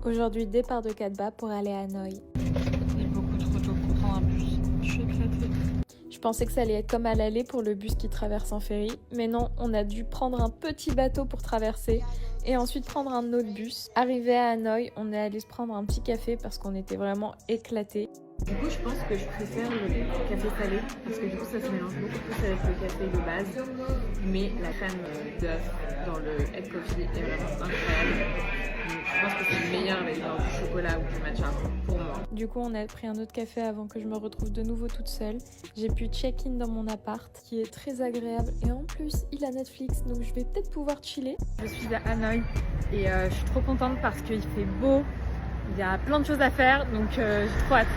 Aujourd'hui, départ de Katba pour aller à Hanoï. Il est beaucoup trop tôt pour prendre un bus. Je suis éclatée. Je pensais que ça allait être comme à l'aller pour le bus qui traverse en ferry, mais non, on a dû prendre un petit bateau pour traverser et ensuite prendre un autre bus. Arrivé à Hanoï, on est allé se prendre un petit café parce qu'on était vraiment éclatés. Du coup, je pense que je préfère le café salé parce que du coup, ça se mélange beaucoup plus avec le café de base. Mais la crème d'œuf dans le head coffee est vraiment incroyable. Donc, je pense que c'est meilleur avec genre du chocolat ou du matcha pour moi. Du coup, on a pris un autre café avant que je me retrouve de nouveau toute seule. J'ai pu check-in dans mon appart qui est très agréable et en plus, il a Netflix donc je vais peut-être pouvoir chiller. Je suis à Hanoï et je suis trop contente parce qu'il fait beau. Il y a plein de choses à faire donc j'ai trop hâte.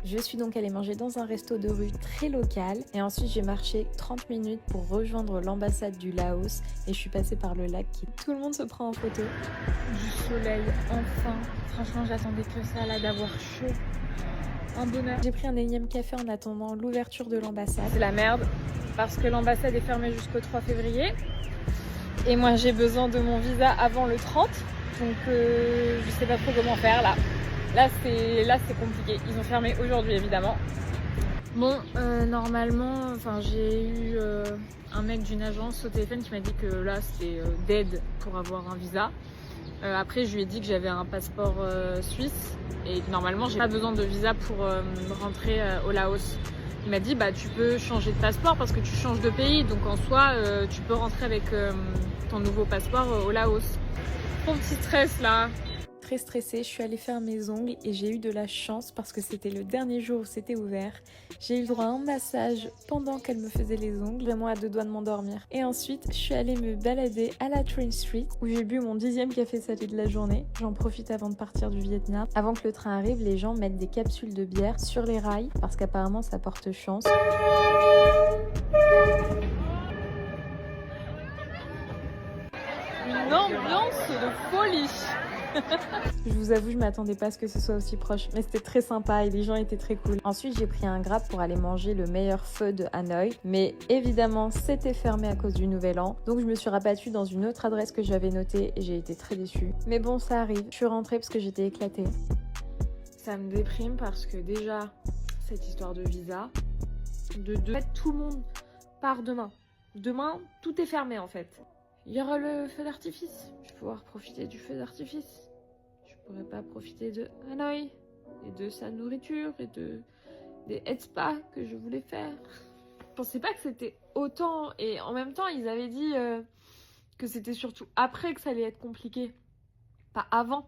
Je suis donc allée manger dans un resto de rue très local et ensuite j'ai marché 30 minutes pour rejoindre l'ambassade du Laos et je suis passée par le lac qui tout le monde se prend en photo. Du soleil, enfin. Franchement, j'attendais que ça là, d'avoir chaud. Un bonheur. J'ai pris un énième café en attendant l'ouverture de l'ambassade. C'est la merde parce que l'ambassade est fermée jusqu'au 3 février et moi j'ai besoin de mon visa avant le 30 donc je sais pas trop comment faire là. Là c'est compliqué. Ils ont fermé aujourd'hui évidemment. Bon, normalement, j'ai eu un mec d'une agence au téléphone qui m'a dit que là c'était dead pour avoir un visa. Après, je lui ai dit que j'avais un passeport suisse et que normalement j'ai pas besoin de visa pour rentrer au Laos. Il m'a dit bah tu peux changer de passeport parce que tu changes de pays, donc en soi tu peux rentrer avec ton nouveau passeport au Laos. Trop petit stress là. Très stressée, je suis allée faire mes ongles et j'ai eu de la chance parce que c'était le dernier jour où c'était ouvert. J'ai eu le droit à un massage pendant qu'elle me faisait les ongles, vraiment à 2 doigts de m'endormir. Et ensuite, je suis allée me balader à la Train Street où j'ai bu mon 10e café salé de la journée. J'en profite avant de partir du Vietnam. Avant que le train arrive, les gens mettent des capsules de bière sur les rails parce qu'apparemment ça porte chance. Une ambiance de folie. Je vous avoue, je m'attendais pas à ce que ce soit aussi proche, mais c'était très sympa et les gens étaient très cool. Ensuite, j'ai pris un Grab pour aller manger le meilleur pho de Hanoï, mais évidemment, c'était fermé à cause du Nouvel An, donc je me suis rabattue dans une autre adresse que j'avais notée et j'ai été très déçue. Mais bon, ça arrive. Je suis rentrée parce que j'étais éclatée. Ça me déprime parce que déjà, cette histoire de visa, en fait, tout le monde part demain. Demain, tout est fermé en fait. Il y aura le feu d'artifice. Je vais pouvoir profiter du feu d'artifice. Je pourrais pas profiter de Hanoï et de sa nourriture et des head spa que je voulais faire. Je pensais pas que c'était autant et en même temps ils avaient dit que c'était surtout après que ça allait être compliqué, pas avant.